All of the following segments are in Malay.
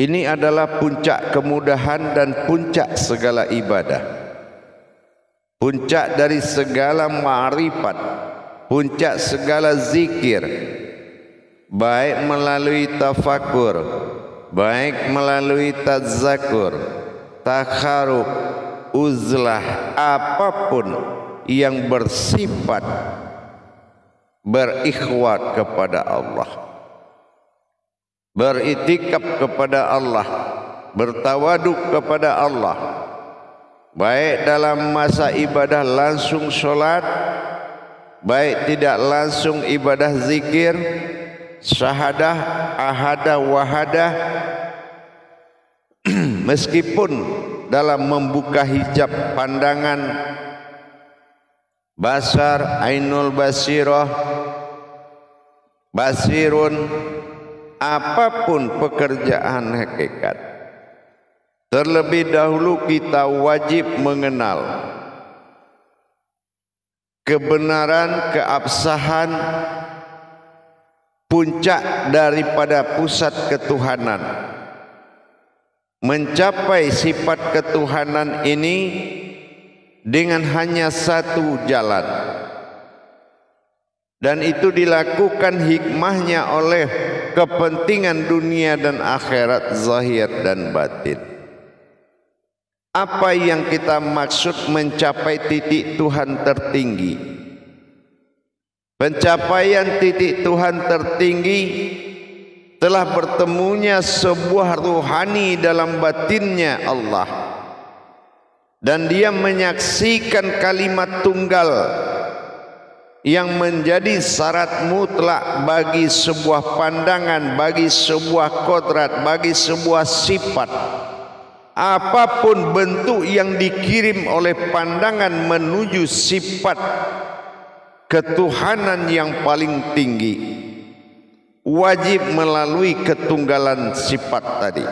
Ini adalah puncak kemudahan dan puncak segala ibadah, puncak dari segala ma'rifat, puncak segala zikir, baik melalui tafakur, baik melalui tadzakur, takharub, uzlah, apapun yang bersifat berikhwat kepada Allah, beritikaf kepada Allah, bertawaduk kepada Allah, baik dalam masa ibadah langsung solat, baik tidak langsung ibadah zikir, syahadah, ahadah, wahadah, meskipun dalam membuka hijab pandangan, basar, ainul basirah, basirun, apapun pekerjaan hakikat, terlebih dahulu kita wajib mengenal kebenaran, keabsahan, puncak daripada pusat ketuhanan. Mencapai sifat ketuhanan ini dengan hanya satu jalan, dan itu dilakukan hikmahnya oleh kepentingan dunia dan akhirat, zahir dan batin. Apa yang kita maksud mencapai titik Tuhan tertinggi? Pencapaian titik Tuhan tertinggi telah bertemunya sebuah ruhani dalam batinnya Allah, dan dia menyaksikan kalimat tunggal yang menjadi syarat mutlak bagi sebuah pandangan, bagi sebuah kodrat, bagi sebuah sifat. Apapun bentuk yang dikirim oleh pandangan menuju sifat ketuhanan yang paling tinggi, wajib melalui ketunggalan sifat tadi.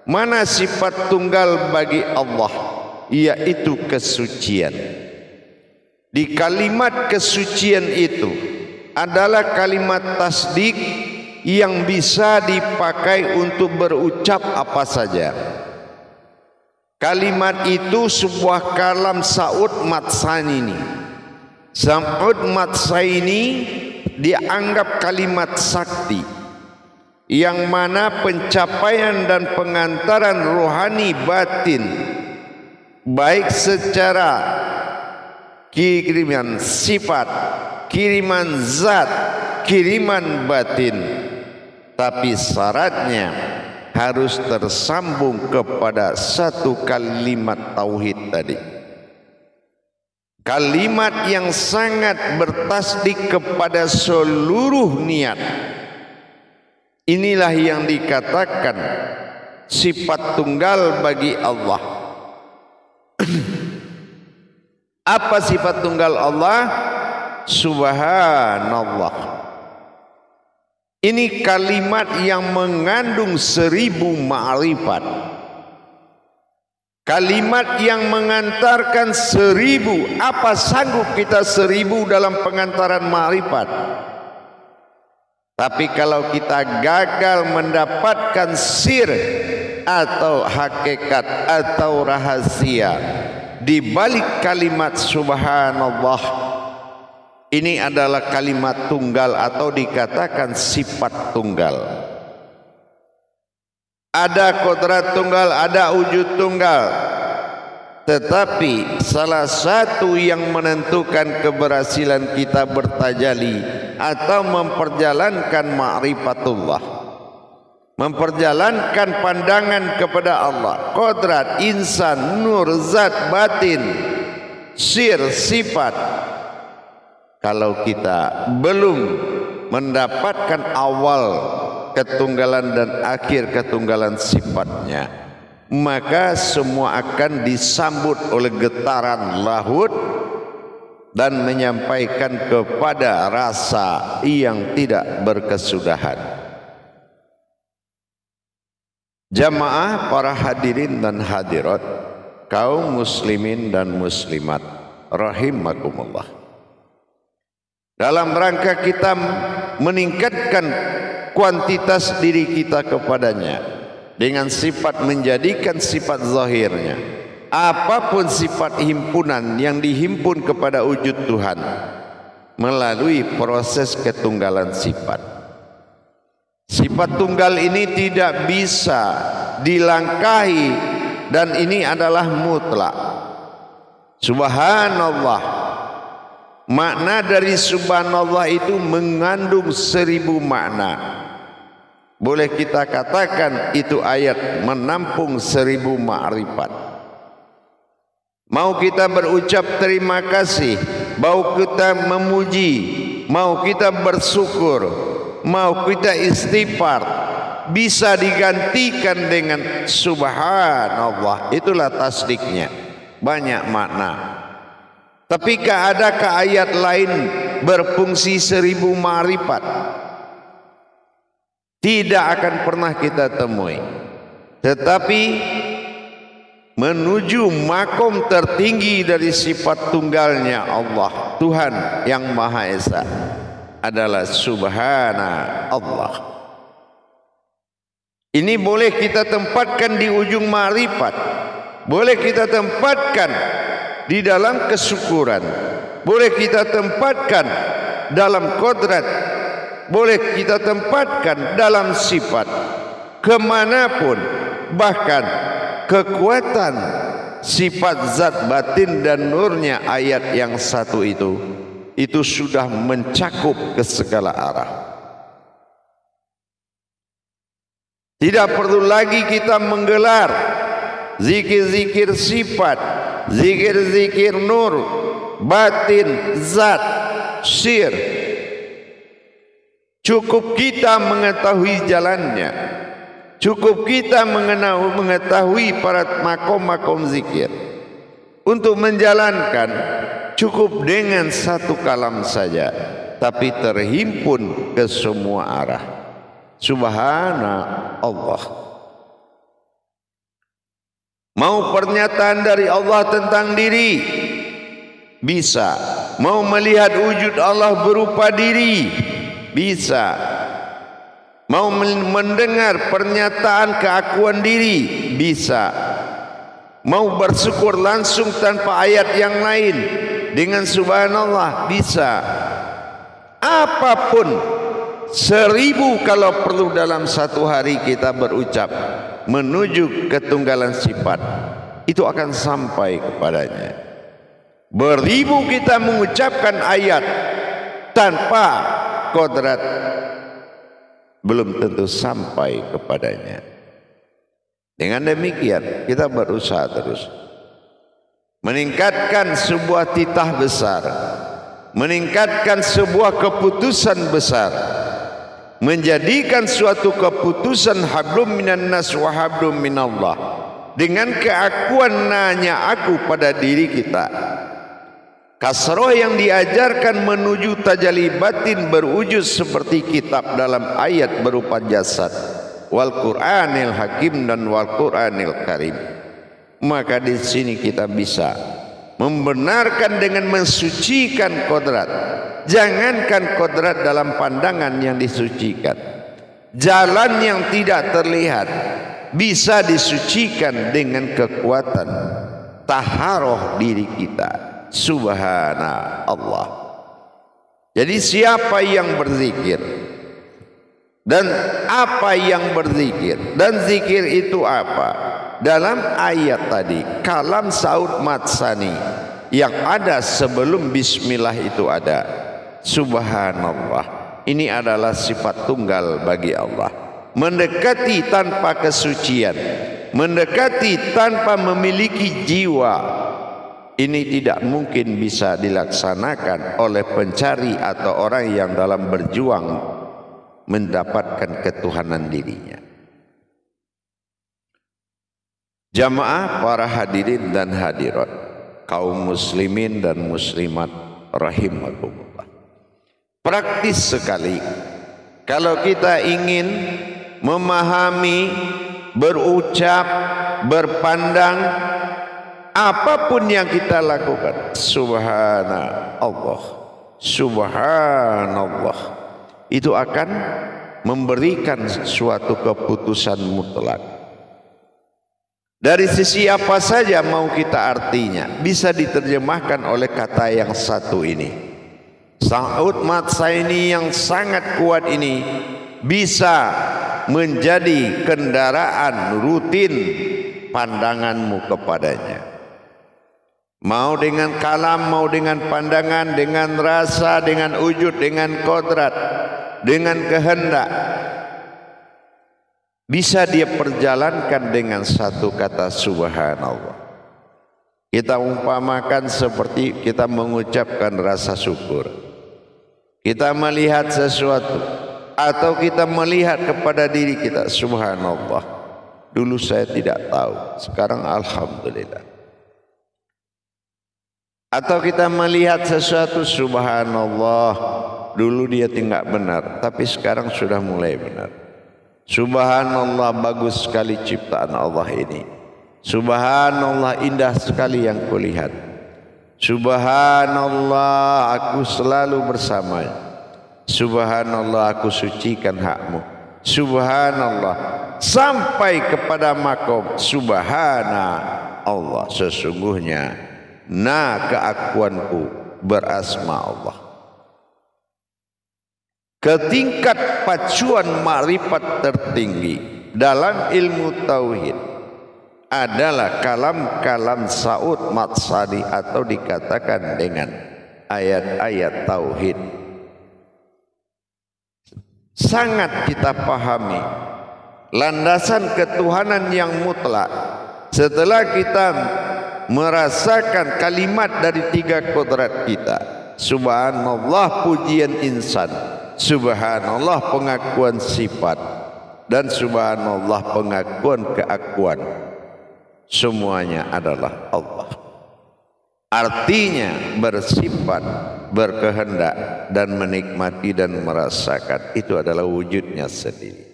Mana sifat tunggal bagi Allah? Yaitu kesucian. Di kalimat kesucian itu adalah kalimat tasdik yang bisa dipakai untuk berucap apa saja. Kalimat itu sebuah kalam Sa'ud Matsaini. Sa'ud Matsaini dianggap kalimat sakti, yang mana pencapaian dan pengantaran rohani batin, baik secara kiriman sifat, kiriman zat, kiriman batin, tapi syaratnya harus tersambung kepada satu kalimat tauhid tadi. Kalimat yang sangat bertasdik kepada seluruh niat. Inilah yang dikatakan sifat tunggal bagi Allah. Apa sifat tunggal Allah? Subhanallah. Ini kalimat yang mengandung 1000 ma'rifat. Kalimat yang mengantarkan 1000. Apa sanggup kita 1000 dalam pengantaran ma'rifat? Tapi kalau kita gagal mendapatkan sir atau hakikat atau rahasia di balik kalimat subhanallah, ini adalah kalimat tunggal atau dikatakan sifat tunggal. Ada kodrat tunggal, ada wujud tunggal. Tetapi salah satu yang menentukan keberhasilan kita bertajali atau memperjalankan ma'rifatullah, memperjalankan pandangan kepada Allah, kodrat, insan, nur, zat, batin, sir, sifat. Kalau kita belum mendapatkan awal ketunggalan dan akhir ketunggalan sifatnya, maka semua akan disambut oleh getaran lahut dan menyampaikan kepada rasa yang tidak berkesudahan. Jamaah para hadirin dan hadirat, kaum muslimin dan muslimat rahimakumullah. Dalam rangka kita meningkatkan kuantitas diri kita kepadanya, dengan sifat menjadikan sifat zahirnya apapun sifat himpunan yang dihimpun kepada wujud Tuhan melalui proses ketunggalan sifat. Sifat tunggal ini tidak bisa dilangkahi dan ini adalah mutlak. Subhanallah, makna dari subhanallah itu mengandung 1000 makna. Boleh kita katakan itu ayat menampung 1000 ma'rifat. Mau kita berucap terima kasih, mau kita memuji, mau kita bersyukur, mau kita istighfar, bisa digantikan dengan subhanallah. Itulah tasdiknya, banyak makna. Tapi adakah ayat lain berfungsi 1000 ma'rifat? Tidak akan pernah kita temui. Tetapi menuju makom tertinggi dari sifat tunggalnya Allah, Tuhan yang Maha Esa, adalah subhanallah. Ini boleh kita tempatkan di ujung ma'rifat, boleh kita tempatkan di dalam kesyukuran, boleh kita tempatkan dalam kodrat, boleh kita tempatkan dalam sifat, kemanapun. Bahkan kekuatan sifat zat batin dan nurnya ayat yang satu itu sudah mencakup ke segala arah. Tidak perlu lagi kita menggelar zikir-zikir sifat, zikir-zikir nur, batin, zat, sir. Cukup kita mengetahui jalannya, cukup kita mengetahui para makom-makom zikir. Untuk menjalankan cukup dengan satu kalam saja, tapi terhimpun ke semua arah. Subhanallah. Mau pernyataan dari Allah tentang diri, bisa. Mau melihat wujud Allah berupa diri, bisa. Mau mendengar pernyataan keakuan diri, bisa. Mau bersyukur langsung tanpa ayat yang lain dengan subhanallah, bisa. Apapun, 1000 kalau perlu dalam satu hari kita berucap menuju ketunggalan sifat, itu akan sampai kepadanya. Beribu kita mengucapkan ayat tanpa kodrat, belum tentu sampai kepadanya. Dengan demikian kita berusaha terus meningkatkan sebuah titah besar, meningkatkan sebuah keputusan besar, menjadikan suatu keputusan hablum minan nas wa hablum minallah, dengan keakuan nanya aku pada diri kita. Kasroh yang diajarkan menuju tajalli batin berwujud seperti kitab dalam ayat berupa jasad, wal Qur'anil Hakim dan wal Qur'anil Karim. Maka di sini kita bisa membenarkan dengan mensucikan kodrat. Jangankan kodrat dalam pandangan yang disucikan, jalan yang tidak terlihat bisa disucikan dengan kekuatan taharoh diri kita. Subhanallah. Jadi siapa yang berzikir dan apa yang berzikir, dan zikir itu apa? Dalam ayat tadi kalam Saud Matsani yang ada sebelum bismillah itu ada subhanallah. Ini adalah sifat tunggal bagi Allah, mendekati tanpa kesucian, mendekati tanpa memiliki jiwa. Ini tidak mungkin bisa dilaksanakan oleh pencari atau orang yang dalam berjuang mendapatkan ketuhanan dirinya. Jamaah para hadirin dan hadirat, kaum muslimin dan muslimat rahimakumullah. Praktis sekali kalau kita ingin memahami, berucap, berpandang apapun yang kita lakukan, subhanallah, subhanallah, itu akan memberikan suatu keputusan mutlak. Dari sisi apa saja mau kita artinya, bisa diterjemahkan oleh kata yang satu ini. Sa'ud matsaini yang sangat kuat ini bisa menjadi kendaraan rutin pandanganmu kepadanya. Mau dengan kalam, mau dengan pandangan, dengan rasa, dengan wujud, dengan kodrat, dengan kehendak, bisa dia perjalankan dengan satu kata subhanallah. Kita umpamakan seperti kita mengucapkan rasa syukur. Kita melihat sesuatu atau kita melihat kepada diri kita, subhanallah, dulu saya tidak tahu, sekarang alhamdulillah. Atau kita melihat sesuatu, subhanallah, dulu dia tidak benar, tapi sekarang sudah mulai benar. Subhanallah, bagus sekali ciptaan Allah ini. Subhanallah, indah sekali yang kulihat. Subhanallah, aku selalu bersamanya. Subhanallah, aku sucikan hakmu. Subhanallah, sampai kepada makom subhanallah, sesungguhnya keakuanku berasma Allah. Ketingkat pacuan makrifat tertinggi dalam ilmu tauhid adalah kalam-kalam Sa'ud Matsari, atau dikatakan dengan ayat-ayat tauhid. Sangat kita pahami landasan ketuhanan yang mutlak setelah kita merasakan kalimat dari tiga kodrat kita. Subhanallah, pujian insan. Subhanallah, pengakuan sifat. Dan subhanallah, pengakuan keakuan. Semuanya adalah Allah. Artinya bersifat, berkehendak, dan menikmati dan merasakan. Itu adalah wujudnya sendiri.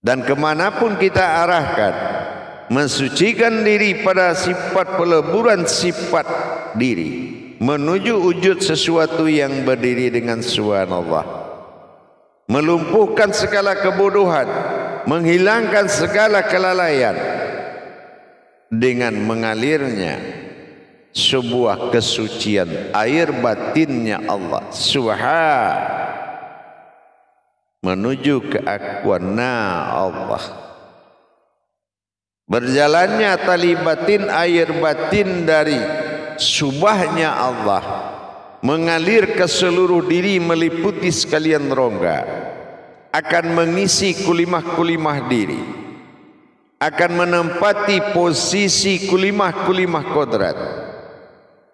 Dan kemanapun kita arahkan, mensucikan diri pada sifat peleburan sifat diri, menuju wujud sesuatu yang berdiri dengan subhanallah, melumpuhkan segala kebodohan, menghilangkan segala kelalaian dengan mengalirnya sebuah kesucian air batinnya Allah subhan menuju keakuan Allah. Berjalannya tali batin, air batin dari subahnya Allah mengalir ke seluruh diri, meliputi sekalian rongga, akan mengisi kulimah-kulimah diri, akan menempati posisi kulimah-kulimah kodrat,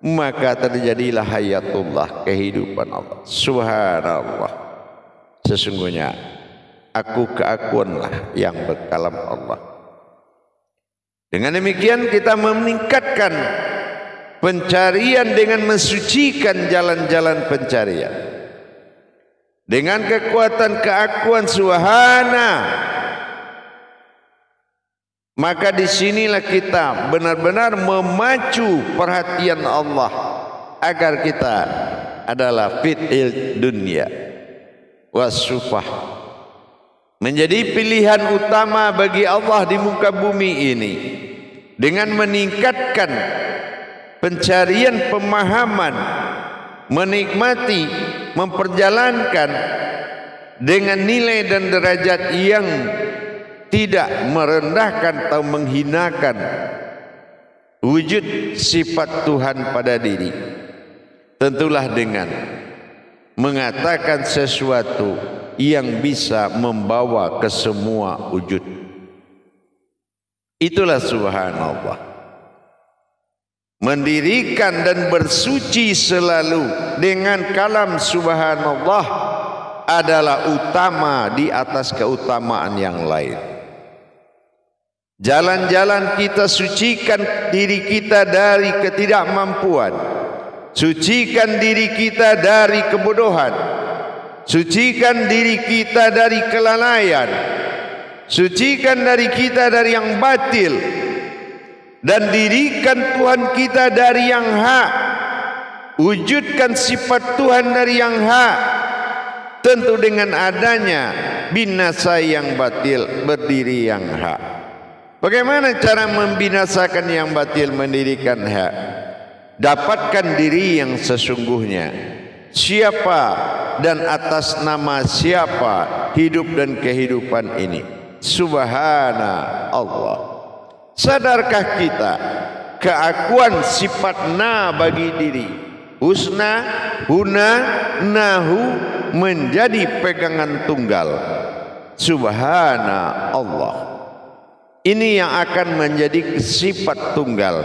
maka terjadilah hayatullah, kehidupan Allah. Subhanallah, sesungguhnya aku keakuanlah yang berkalam Allah. Dengan demikian kita meningkatkan pencarian dengan mensucikan jalan-jalan pencarian. Dengan kekuatan keakuan subhana, maka disinilah kita benar-benar memacu perhatian Allah agar kita adalah fitil dunia wasufah, menjadi pilihan utama bagi Allah di muka bumi ini, dengan meningkatkan pencarian pemahaman, menikmati, memperjalankan dengan nilai dan derajat yang tidak merendahkan atau menghinakan wujud sifat Tuhan pada diri. Tentulah dengan mengatakan sesuatu yang bisa membawa ke semua wujud. Itulah subhanallah. Mendirikan dan bersuci selalu dengan kalam subhanallah adalah utama di atas keutamaan yang lain. Jalan-jalan kita, sucikan diri kita dari ketidakmampuan, sucikan diri kita dari kebodohan, sucikan diri kita dari kelalaian, sucikan dari kita dari yang batil, dan dirikan Tuhan kita dari yang hak. Wujudkan sifat Tuhan dari yang hak. Tentu dengan adanya binasa yang batil, berdiri yang hak. Bagaimana cara membinasakan yang batil, mendirikan hak? Dapatkan diri yang sesungguhnya. Siapa dan atas nama siapa hidup dan kehidupan ini? Subhana Allah. Sadarkah kita keakuan sifat na bagi diri? Husna, huna, nahu menjadi pegangan tunggal. Subhana Allah. Ini yang akan menjadi sifat tunggal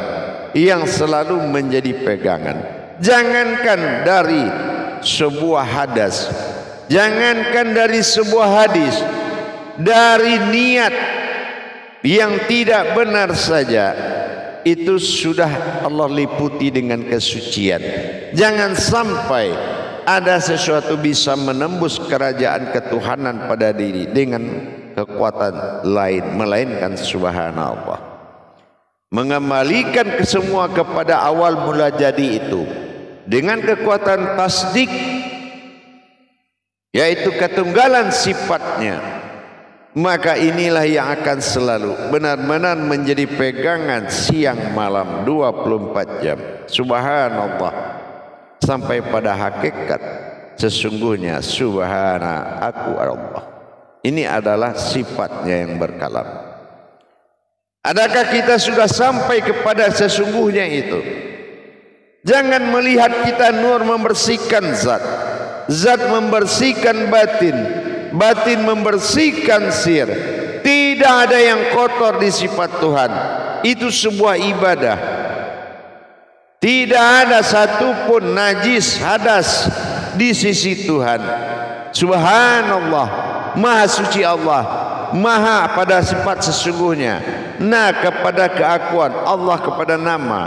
yang selalu menjadi pegangan. Jangankan dari sebuah hadas, jangankan dari sebuah hadis, dari niat yang tidak benar saja, itu sudah Allah liputi dengan kesucian. Jangan sampai ada sesuatu bisa menembus kerajaan ketuhanan pada diri dengan kekuatan lain, melainkan subhanallah. Mengembalikan semua kepada awal mula jadi itu dengan kekuatan tasdik, yaitu ketunggalan sifatnya, maka inilah yang akan selalu benar-benar menjadi pegangan siang malam 24 jam. Subhanallah, sampai pada hakikat sesungguhnya subhana aku Allah. Ini adalah sifatnya yang berkalam. Adakah kita sudah sampai kepada sesungguhnya itu? Jangan melihat kita nur membersihkan zat, zat membersihkan batin, batin membersihkan sir. Tidak ada yang kotor di sifat Tuhan. Itu sebuah ibadah. Tidak ada satupun najis hadas di sisi Tuhan. Subhanallah. Maha suci Allah, maha pada sifat sesungguhnya, nah kepada keakuan Allah, kepada nama.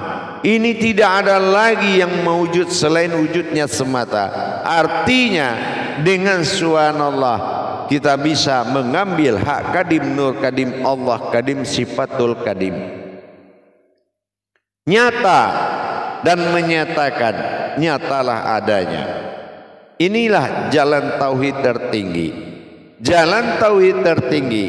Ini tidak ada lagi yang mewujud selain wujudnya semata. Artinya dengan subhanallah kita bisa mengambil hak kadim, nur kadim, Allah kadim, sifatul kadim, nyata dan menyatakan nyatalah adanya. Inilah jalan tauhid tertinggi. Jalan tauhid tertinggi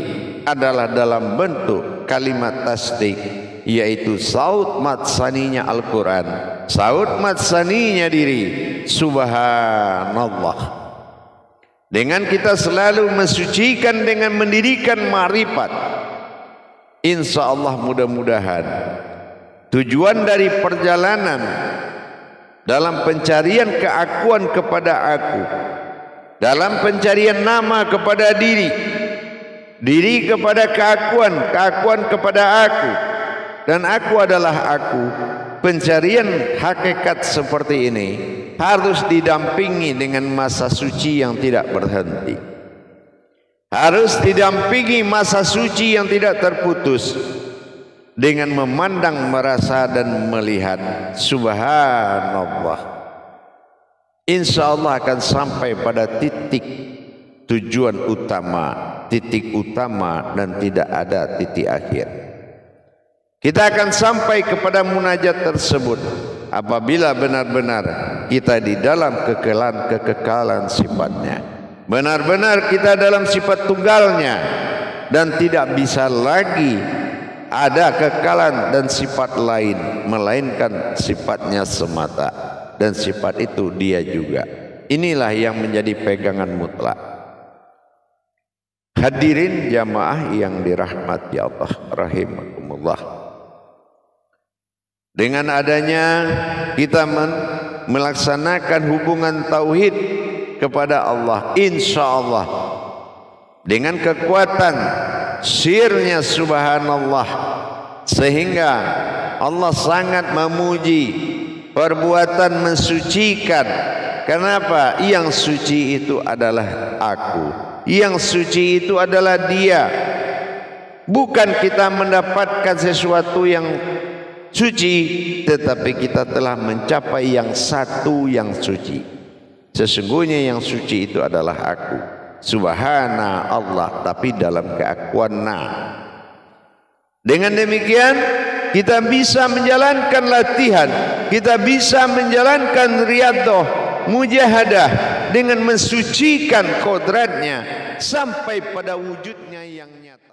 adalah dalam bentuk kalimat tasdik, yaitu saut matsaninya Al-Quran, saut matsaninya diri. Subhanallah. Dengan kita selalu mensucikan dengan mendirikan ma'rifat, insya Allah mudah-mudahan tujuan dari perjalanan dalam pencarian keakuan kepada aku, dalam pencarian nama kepada diri, diri kepada keakuan, keakuan kepada aku, dan aku adalah aku. Pencarian hakikat seperti ini harus didampingi dengan masa suci yang tidak berhenti. Harus didampingi masa suci yang tidak terputus dengan memandang, merasa dan melihat. Subhanallah. Insya Allah akan sampai pada titik tujuan utama, titik utama, dan tidak ada titik akhir. Kita akan sampai kepada munajat tersebut apabila benar-benar kita di dalam kekekalan sifatnya, benar-benar kita dalam sifat tunggalnya, dan tidak bisa lagi ada kekalan dan sifat lain melainkan sifatnya semata, dan sifat itu dia juga. Inilah yang menjadi pegangan mutlak. Hadirin jamaah yang dirahmati Allah rahimakumullah. Dengan adanya kita melaksanakan hubungan tauhid kepada Allah, insya Allah dengan kekuatan sirnya subhanallah, sehingga Allah sangat memuji perbuatan mensucikan. Kenapa? Yang suci itu adalah aku, yang suci itu adalah dia. Bukan kita mendapatkan sesuatu yang suci, tetapi kita telah mencapai yang satu yang suci. Sesungguhnya yang suci itu adalah aku, subhana Allah, tapi dalam keakuan na. Dengan demikian kita bisa menjalankan latihan, kita bisa menjalankan riyadhah, mujahadah dengan mensucikan kodratnya sampai pada wujudnya yang nyata.